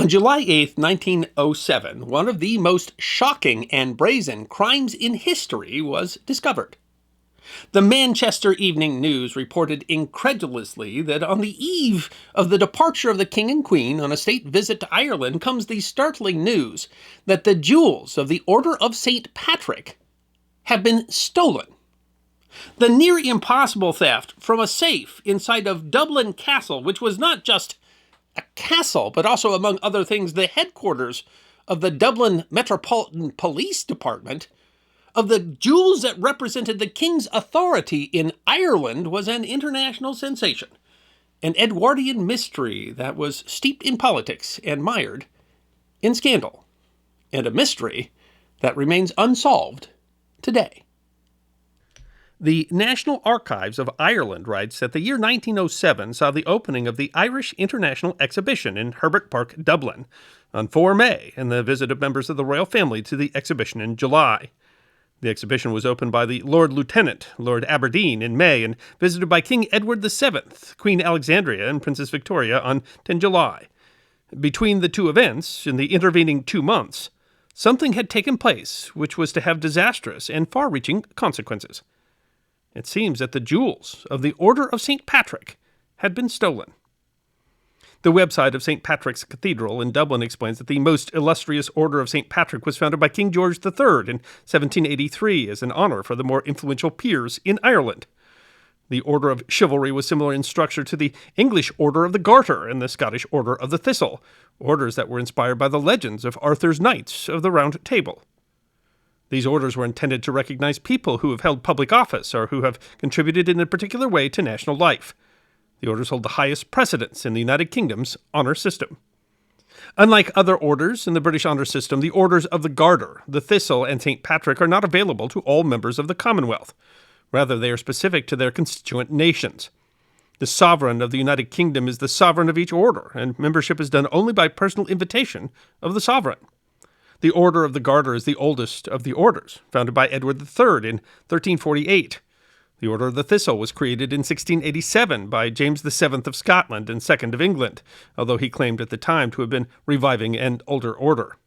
On July 8th, 1907, one of the most shocking and brazen crimes in history was discovered. The Manchester Evening News reported incredulously that on the eve of the departure of the King and Queen on a state visit to Ireland comes the startling news that the jewels of the Order of St. Patrick have been stolen. The near impossible theft from a safe inside of Dublin Castle, which was not just a castle, but also, among other things, the headquarters of the Dublin Metropolitan Police Department, of the jewels that represented the king's authority in Ireland, was an international sensation, an Edwardian mystery that was steeped in politics and mired in scandal, and a mystery that remains unsolved today. The National Archives of Ireland writes that the year 1907 saw the opening of the Irish International Exhibition in Herbert Park, Dublin, on 4 May, and the visit of members of the royal family to the exhibition in July. The exhibition was opened by the Lord Lieutenant, Lord Aberdeen, in May, and visited by King Edward VII, Queen Alexandria, and Princess Victoria on 10 July. Between the two events, in the intervening 2 months, something had taken place which was to have disastrous and far-reaching consequences. It seems that the jewels of the Order of St. Patrick had been stolen. The website of St. Patrick's Cathedral in Dublin explains that the most illustrious Order of St. Patrick was founded by King George III in 1783 as an honor for the more influential peers in Ireland. The Order of Chivalry was similar in structure to the English Order of the Garter and the Scottish Order of the Thistle, orders that were inspired by the legends of Arthur's Knights of the Round Table. These orders were intended to recognize people who have held public office or who have contributed in a particular way to national life. The orders hold the highest precedence in the United Kingdom's honor system. Unlike other orders in the British honor system, the orders of the Garter, the Thistle, and St. Patrick are not available to all members of the Commonwealth. Rather, they are specific to their constituent nations. The sovereign of the United Kingdom is the sovereign of each order, and membership is done only by personal invitation of the sovereign. The Order of the Garter is the oldest of the orders, founded by Edward III in 1348. The Order of the Thistle was created in 1687 by James VII of Scotland and II of England, although he claimed at the time to have been reviving an older order.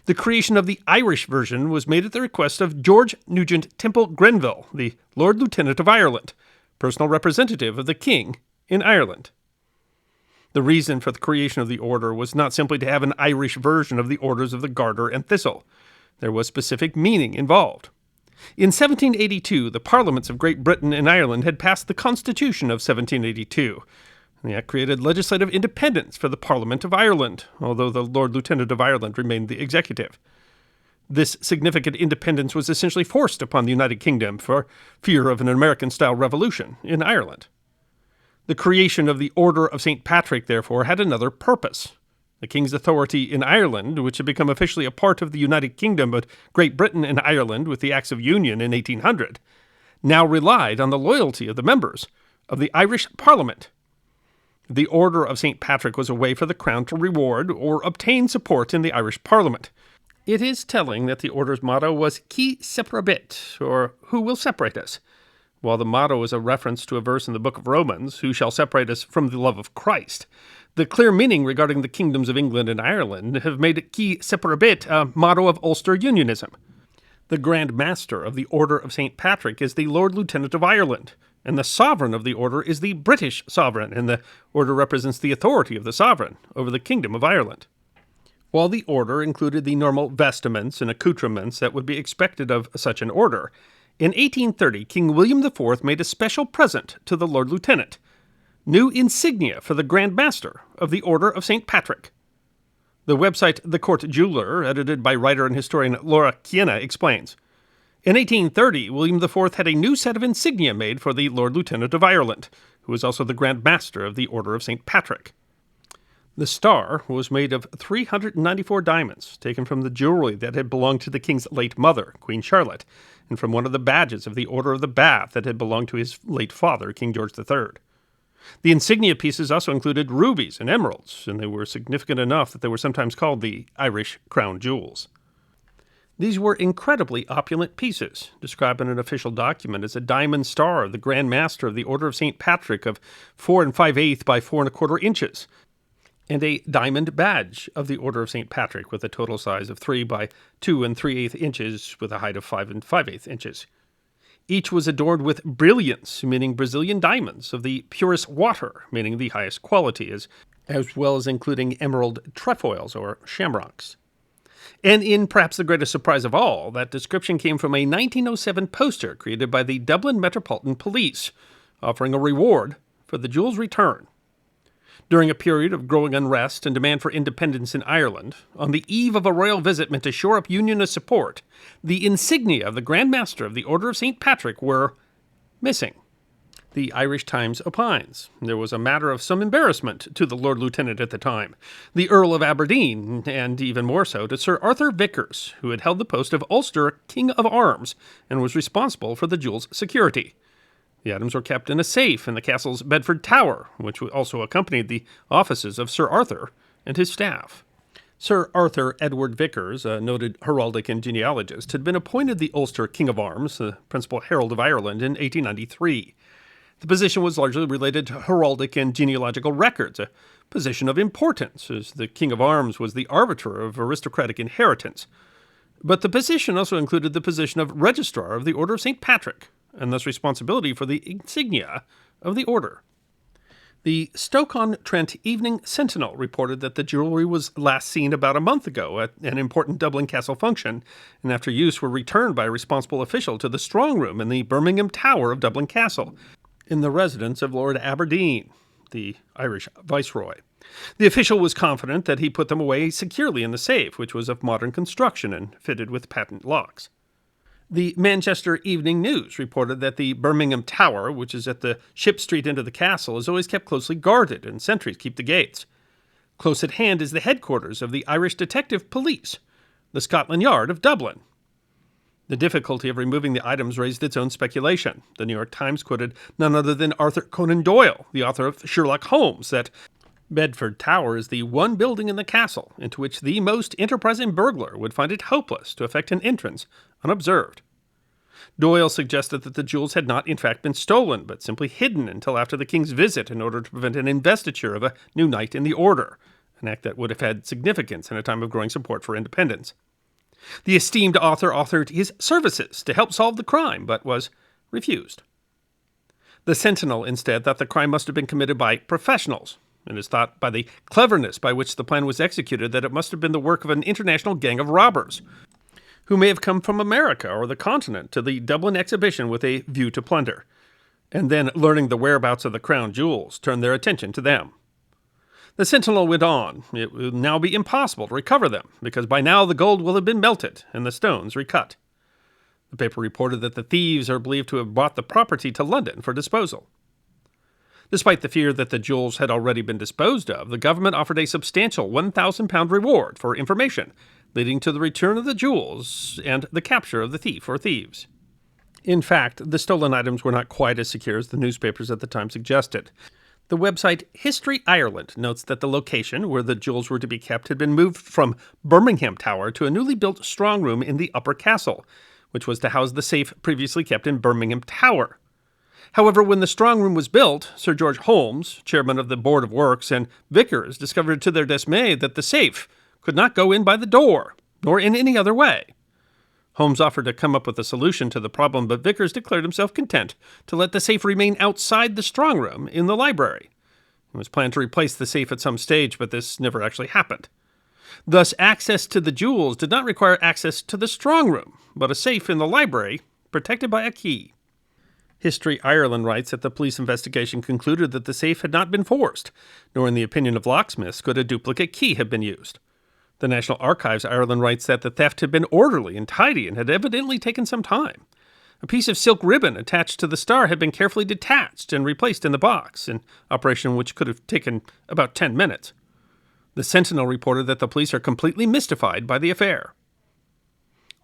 The creation of the Irish version was made at the request of George Nugent Temple Grenville, the Lord Lieutenant of Ireland, personal representative of the King in Ireland. The reason for the creation of the order was not simply to have an Irish version of the orders of the Garter and Thistle. There was specific meaning involved. In 1782, the parliaments of Great Britain and Ireland had passed the Constitution of 1782. The act created legislative independence for the Parliament of Ireland, although the Lord Lieutenant of Ireland remained the executive. This significant independence was essentially forced upon the United Kingdom for fear of an American-style revolution in Ireland. The creation of the Order of St. Patrick, therefore, had another purpose. The king's authority in Ireland, which had become officially a part of the United Kingdom, but Great Britain and Ireland with the Acts of Union in 1800, now relied on the loyalty of the members of the Irish Parliament. The Order of St. Patrick was a way for the Crown to reward or obtain support in the Irish Parliament. It is telling that the order's motto was Qui separabit, or Who will separate us? While the motto is a reference to a verse in the book of Romans, Who shall separate us from the love of Christ? The clear meaning regarding the kingdoms of England and Ireland have made Qui separabit a motto of Ulster Unionism. The Grand Master of the Order of St. Patrick is the Lord Lieutenant of Ireland, and the sovereign of the order is the British sovereign, and the order represents the authority of the sovereign over the Kingdom of Ireland. While the order included the normal vestments and accoutrements that would be expected of such an order, in 1830, King William IV made a special present to the Lord Lieutenant, new insignia for the Grand Master of the Order of St. Patrick. The website The Court Jeweler, edited by writer and historian Laura Kiena, explains, in 1830, William IV had a new set of insignia made for the Lord Lieutenant of Ireland, who was also the Grand Master of the Order of St. Patrick. The star was made of 394 diamonds, taken from the jewelry that had belonged to the king's late mother, Queen Charlotte, and from one of the badges of the Order of the Bath that had belonged to his late father, King George III. The insignia pieces also included rubies and emeralds, and they were significant enough that they were sometimes called the Irish crown jewels. These were incredibly opulent pieces, described in an official document as a diamond star of the Grand Master of the Order of St. Patrick of 4 5/8 by 4 1/4 inches, and a diamond badge of the Order of St. Patrick with a total size of 3 by 2 3/8 inches with a height of 5 5/8 inches. Each was adorned with brilliants, meaning Brazilian diamonds, of the purest water, meaning the highest quality, as well as including emerald trefoils or shamrocks. And in perhaps the greatest surprise of all, that description came from a 1907 poster created by the Dublin Metropolitan Police, offering a reward for the jewel's return. During a period of growing unrest and demand for independence in Ireland, on the eve of a royal visit meant to shore up Unionist support, the insignia of the Grand Master of the Order of St. Patrick were missing. The Irish Times opines there was a matter of some embarrassment to the Lord Lieutenant at the time, the Earl of Aberdeen, and even more so to Sir Arthur Vickers, who had held the post of Ulster King of Arms and was responsible for the jewel's security. The items were kept in a safe in the castle's Bedford Tower, which also accompanied the offices of Sir Arthur and his staff. Sir Arthur Edward Vickers, a noted heraldic and genealogist, had been appointed the Ulster King of Arms, the principal herald of Ireland, in 1893. The position was largely related to heraldic and genealogical records, a position of importance, as the King of Arms was the arbiter of aristocratic inheritance. But the position also included the position of Registrar of the Order of St. Patrick, and thus responsibility for the insignia of the order. The Stoke-on-Trent Evening Sentinel reported that the jewelry was last seen about a month ago at an important Dublin Castle function, and after use were returned by a responsible official to the strong room in the Birmingham Tower of Dublin Castle, in the residence of Lord Aberdeen, the Irish Viceroy. The official was confident that he put them away securely in the safe, which was of modern construction and fitted with patent locks. The Manchester Evening News reported that the Birmingham Tower, which is at the Ship Street end of the castle, is always kept closely guarded, and sentries keep the gates. Close at hand is the headquarters of the Irish Detective Police, the Scotland Yard of Dublin. The difficulty of removing the items raised its own speculation. The New York Times quoted none other than Arthur Conan Doyle, the author of Sherlock Holmes, that Bedford Tower is the one building in the castle into which the most enterprising burglar would find it hopeless to effect an entrance unobserved. Doyle suggested that the jewels had not in fact been stolen, but simply hidden until after the king's visit in order to prevent an investiture of a new knight in the order, an act that would have had significance in a time of growing support for independence. The esteemed author offered his services to help solve the crime, but was refused. The Sentinel instead thought the crime must have been committed by professionals, and is thought by the cleverness by which the plan was executed that it must have been the work of an international gang of robbers, who may have come from America or the continent to the Dublin exhibition with a view to plunder, and then, learning the whereabouts of the crown jewels, turned their attention to them. The Sentinel went on. It will now be impossible to recover them, because by now the gold will have been melted and the stones recut. The paper reported that the thieves are believed to have brought the property to London for disposal. Despite the fear that the jewels had already been disposed of, the government offered a substantial £1,000 reward for information, leading to the return of the jewels and the capture of the thief or thieves. In fact, the stolen items were not quite as secure as the newspapers at the time suggested. The website History Ireland notes that the location where the jewels were to be kept had been moved from Birmingham Tower to a newly built strong room in the Upper Castle, which was to house the safe previously kept in Birmingham Tower. However, when the strong room was built, Sir George Holmes, chairman of the Board of Works, and Vickers discovered to their dismay that the safe could not go in by the door, nor in any other way. Holmes offered to come up with a solution to the problem, but Vickers declared himself content to let the safe remain outside the strong room in the library. It was planned to replace the safe at some stage, but this never actually happened. Thus, access to the jewels did not require access to the strong room, but a safe in the library protected by a key. History Ireland writes that the police investigation concluded that the safe had not been forced, nor in the opinion of locksmiths could a duplicate key have been used. The National Archives Ireland writes that the theft had been orderly and tidy and had evidently taken some time. A piece of silk ribbon attached to the star had been carefully detached and replaced in the box, an operation which could have taken about 10 minutes. The Sentinel reported that the police are completely mystified by the affair.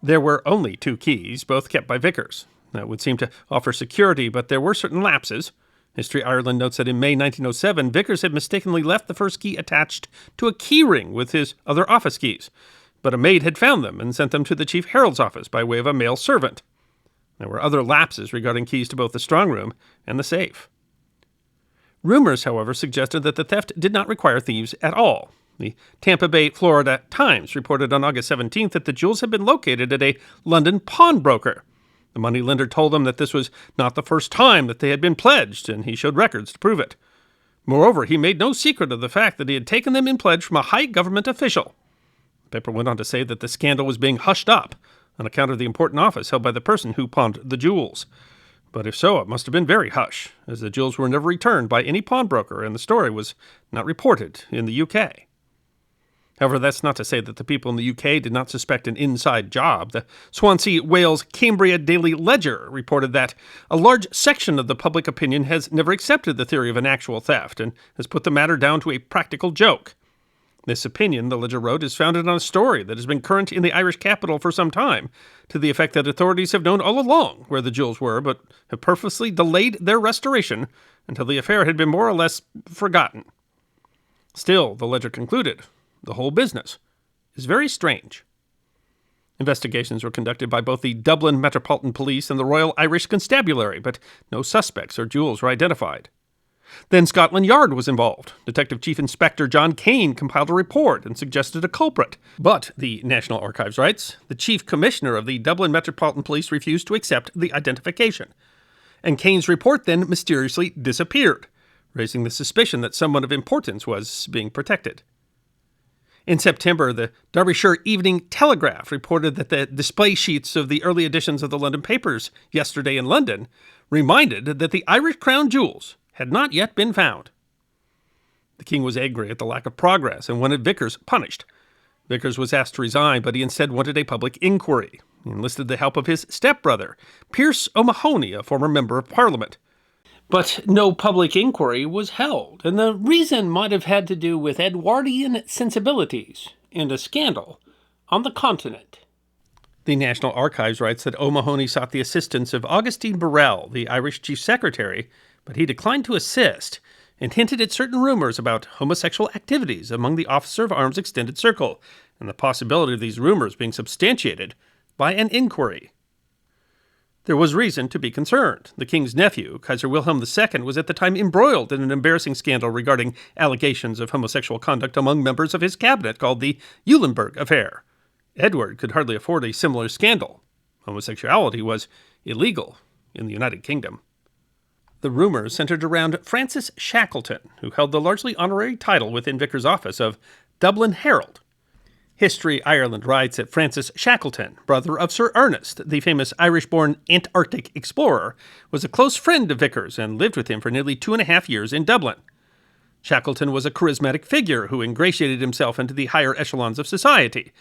There were only 2 keys, both kept by Vickers. That would seem to offer security, but there were certain lapses. History Ireland notes that in May 1907, Vickers had mistakenly left the first key attached to a key ring with his other office keys, but a maid had found them and sent them to the chief herald's office by way of a male servant. There were other lapses regarding keys to both the strong room and the safe. Rumors, however, suggested that the theft did not require thieves at all. The Tampa Bay, Florida Times reported on August 17th that the jewels had been located at a London pawnbroker. The moneylender told them that this was not the first time that they had been pledged, and he showed records to prove it. Moreover, he made no secret of the fact that he had taken them in pledge from a high government official. The paper went on to say that the scandal was being hushed up on account of the important office held by the person who pawned the jewels. But if so, it must have been very hush, as the jewels were never returned by any pawnbroker, and the story was not reported in the UK. However, that's not to say that the people in the UK did not suspect an inside job. The Swansea, Wales, Cambria Daily Ledger reported that a large section of the public opinion has never accepted the theory of an actual theft and has put the matter down to a practical joke. This opinion, the Ledger wrote, is founded on a story that has been current in the Irish capital for some time, to the effect that authorities have known all along where the jewels were, but have purposely delayed their restoration until the affair had been more or less forgotten. Still, the Ledger concluded, the whole business is very strange. Investigations were conducted by both the Dublin Metropolitan Police and the Royal Irish Constabulary, but no suspects or jewels were identified. Then Scotland Yard was involved. Detective Chief Inspector John Kane compiled a report and suggested a culprit. But, the National Archives writes, the Chief Commissioner of the Dublin Metropolitan Police refused to accept the identification. And Kane's report then mysteriously disappeared, raising the suspicion that someone of importance was being protected. In September, the Derbyshire Evening Telegraph reported that the display sheets of the early editions of the London papers yesterday in London reminded that the Irish crown jewels had not yet been found. The king was angry at the lack of progress and wanted Vickers punished. Vickers was asked to resign, but he instead wanted a public inquiry. He enlisted the help of his stepbrother, Pierce O'Mahony, a former member of Parliament. But no public inquiry was held, and the reason might have had to do with Edwardian sensibilities and a scandal on the continent. The National Archives writes that O'Mahony sought the assistance of Augustine Burrell, the Irish Chief Secretary, but he declined to assist and hinted at certain rumors about homosexual activities among the Officer of Arms Extended Circle and the possibility of these rumors being substantiated by an inquiry. There was reason to be concerned. The king's nephew, Kaiser Wilhelm II, was at the time embroiled in an embarrassing scandal regarding allegations of homosexual conduct among members of his cabinet called the Eulenburg Affair. Edward could hardly afford a similar scandal. Homosexuality was illegal in the United Kingdom. The rumors centered around Francis Shackleton, who held the largely honorary title within Vickers' office of Dublin Herald. History Ireland writes that Francis Shackleton, brother of Sir Ernest, the famous Irish-born Antarctic explorer, was a close friend of Vickers and lived with him for nearly 2.5 years in Dublin. Shackleton was a charismatic figure who ingratiated himself into the higher echelons of society.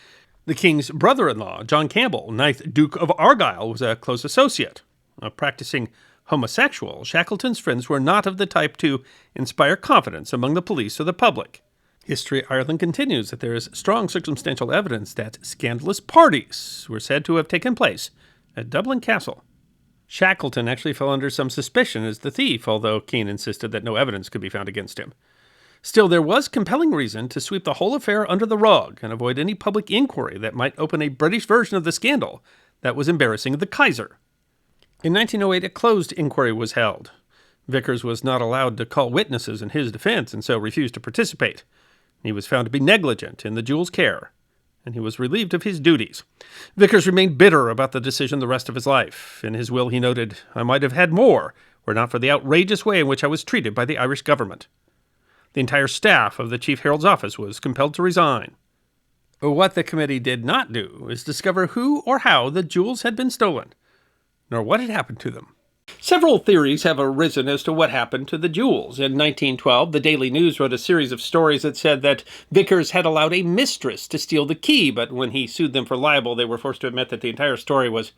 The king's brother-in-law, John Campbell, 9th Duke of Argyll, was a close associate. A practicing homosexual, Shackleton's friends were not of the type to inspire confidence among the police or the public. History Ireland continues that there is strong circumstantial evidence that scandalous parties were said to have taken place at Dublin Castle. Shackleton actually fell under some suspicion as the thief, although Keane insisted that no evidence could be found against him. Still, there was compelling reason to sweep the whole affair under the rug and avoid any public inquiry that might open a British version of the scandal that was embarrassing the Kaiser. In 1908, a closed inquiry was held. Vickers was not allowed to call witnesses in his defense and so refused to participate. He was found to be negligent in the jewel's care, and he was relieved of his duties. Vickers remained bitter about the decision the rest of his life. In his will, he noted, "I might have had more, were not for the outrageous way in which I was treated by the Irish government." The entire staff of the Chief Herald's office was compelled to resign. What the committee did not do is discover who or how the jewels had been stolen, nor what had happened to them. Several theories have arisen as to what happened to the jewels. In 1912, the Daily News wrote a series of stories that said that Vickers had allowed a mistress to steal the key, but when he sued them for libel, they were forced to admit that the entire story was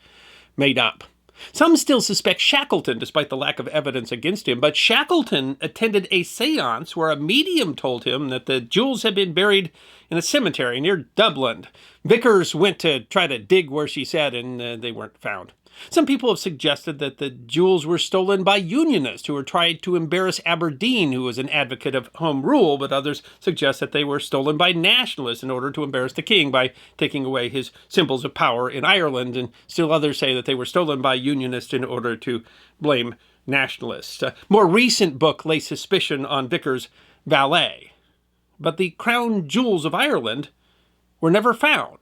made up. Some still suspect Shackleton, despite the lack of evidence against him, but Shackleton attended a seance where a medium told him that the jewels had been buried in a cemetery near Dublin. Vickers went to try to dig where she said, and they weren't found. Some people have suggested that the jewels were stolen by Unionists who were trying to embarrass Aberdeen, who was an advocate of home rule, but others suggest that they were stolen by Nationalists in order to embarrass the king by taking away his symbols of power in Ireland, and still others say that they were stolen by Unionists in order to blame Nationalists. A more recent book lays suspicion on Vickers' valet. But the crown jewels of Ireland were never found.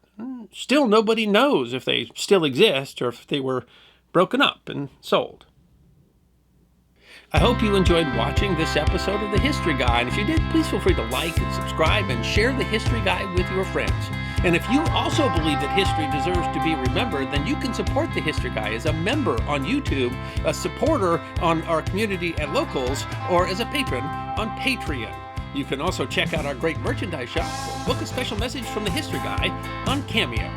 Still, nobody knows if they still exist or if they were broken up and sold. I hope you enjoyed watching this episode of The History Guy, and if you did, please feel free to like and subscribe and share The History Guy with your friends. And if you also believe that history deserves to be remembered, then you can support The History Guy as a member on YouTube, a supporter on our community at Locals, or as a patron on Patreon. You can also check out our great merchandise shop or book a special message from The History Guy on Cameo.